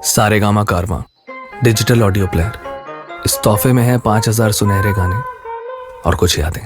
सारेगामा कारवां digital audio player. इस तोहफे में है 5,000 सुनहरे गाने और कुछ यादें।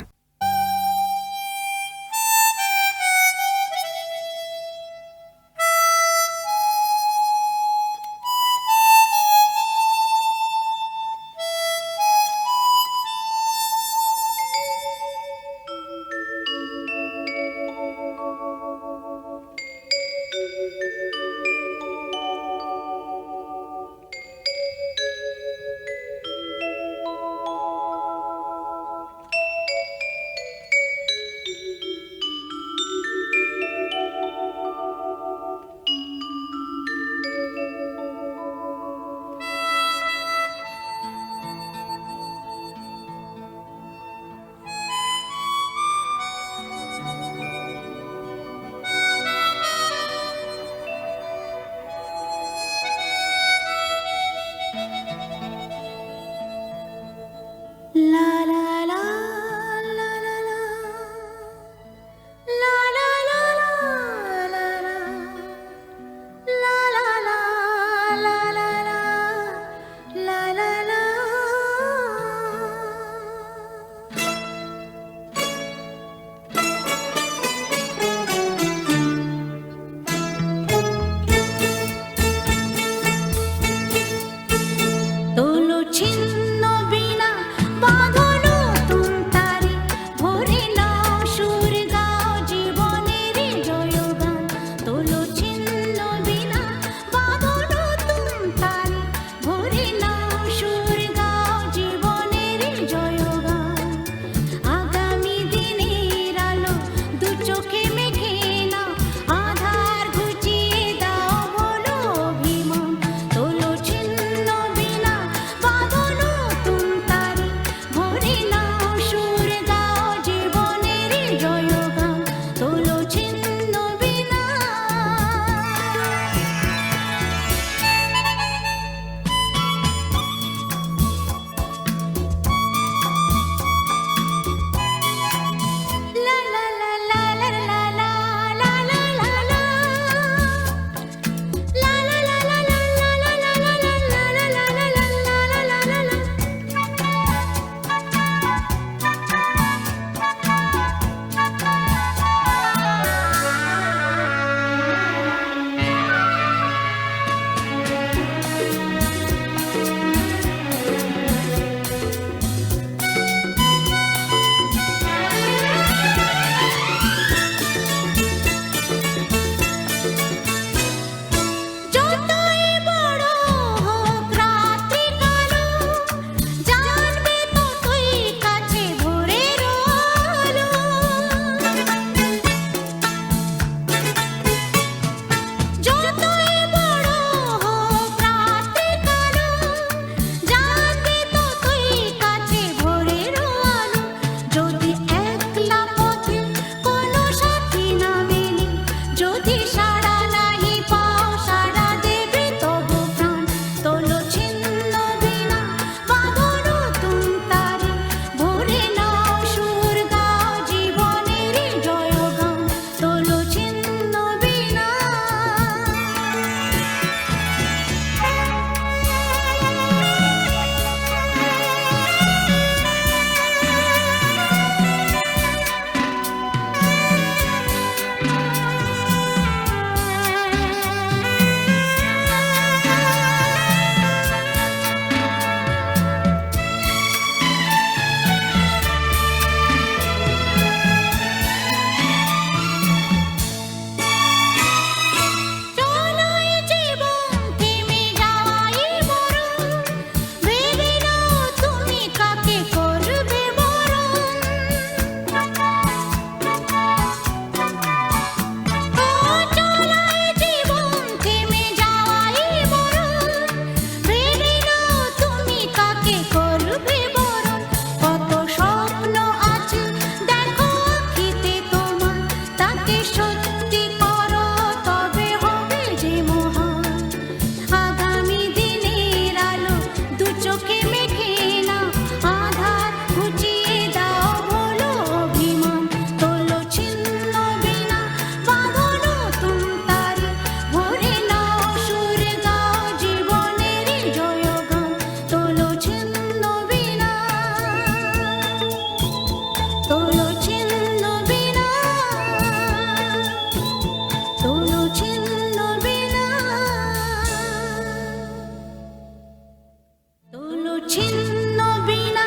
ছিন্ন বিনা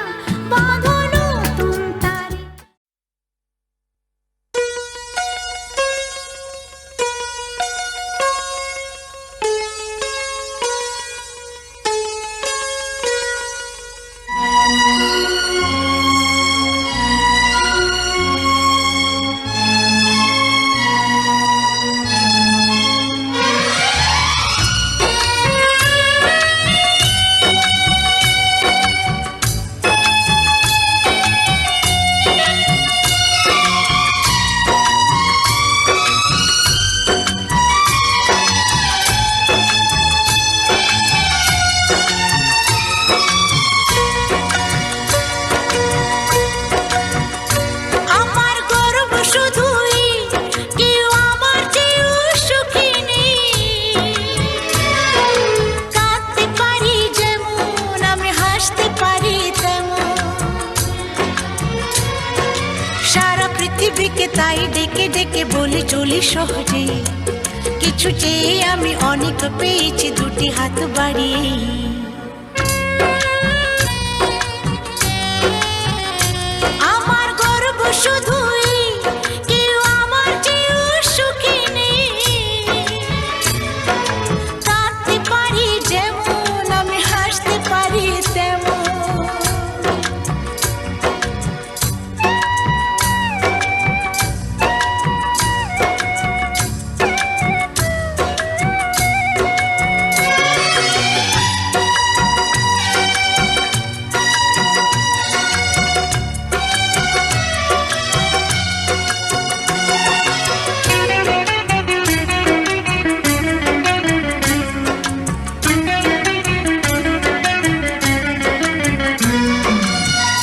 বাঁধনো তুম তারে। আমার গর্ব শুধুই কেউ আমার চেয়েও সুখী নেই। কাঁদতে পারি যেমন আমি হাসতে পারি তেমন, সারা পৃথিবীকে তাই ডেকে ডেকে বলে চলি সহজে, কিছু চেয়ে আমি অনেক পেয়েছি দুটি হাত বাড়িয়ে। আমার গর্ব শুধুই কেউ আমার চেয়েও সুখী নেই। কাঁদতে পারি যেমন আমি হাসতে পারি তেমন,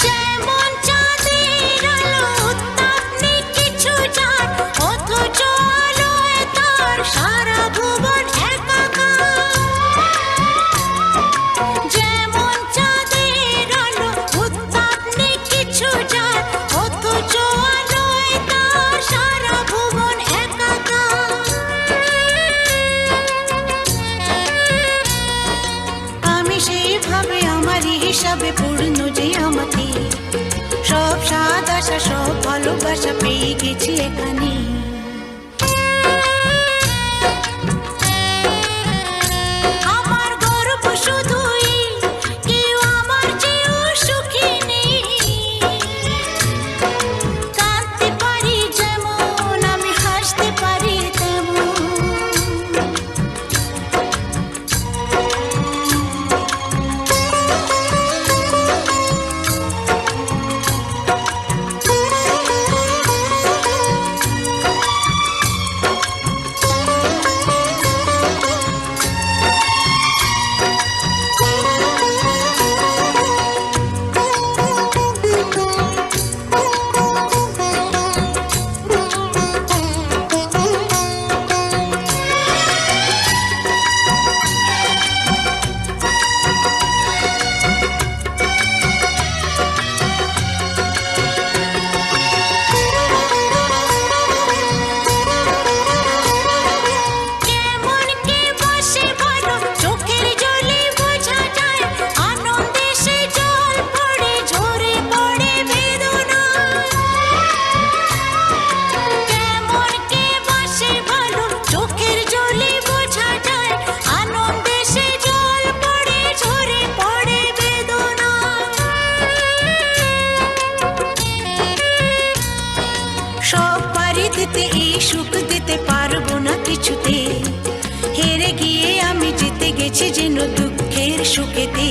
যেমন চাঁদের আলো উত্তাপ নেই কিছু যার, অথচ আলোয় তার সারা ভুবন একাকার। যেমন চাঁদের আলো উত্তাপ নেই কিছু যার, অথচ আলোয় তার সারা ভুবন একাকার। আমি সেইভাবে আমারই হিসাবে পূর্ণ যে আমাকে, সব স্বাদ আশা সব ভালোবাসা পেয়ে গেছি এখানে। আমার গর্ব শুধুই কেউ আমার চেয়েও সুখী নেই। কাঁদতে পারি যেমন আমি হাসতে পারি তেমন, কেমন কে বসে বলো চোখের জলে বোঝা যায়, আনন্দে সে জল পড়ে ঝরে পড়ে বেদনা। কেমন কে বসে বলো চোখের জলে বোঝা যায়, আনন্দে সে জল পড়ে ঝরে পড়ে বেদনা। সব পারি দিতে এই সুখ দিতে পারবো না কিছুতে, হেরে গিয়ে আমি জিতে গেছি যেন দুঃখের সুখেতে।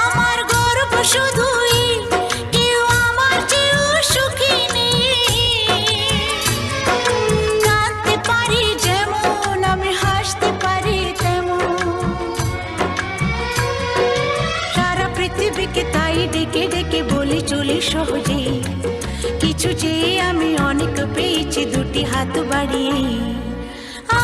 আমার গর্ব শুধুই কেউ আমার চেয়েও সুখী নেই। কাঁদতে পারি যেমন আমি হাসতে পারি তেমন, সারা পৃথিবীকে তাই ডেকে ডেকে বলে চলি সহজে, কিছু চেয়ে আমি অনেক পেয়েছি দুটি হাত বাড়িয়ে। আ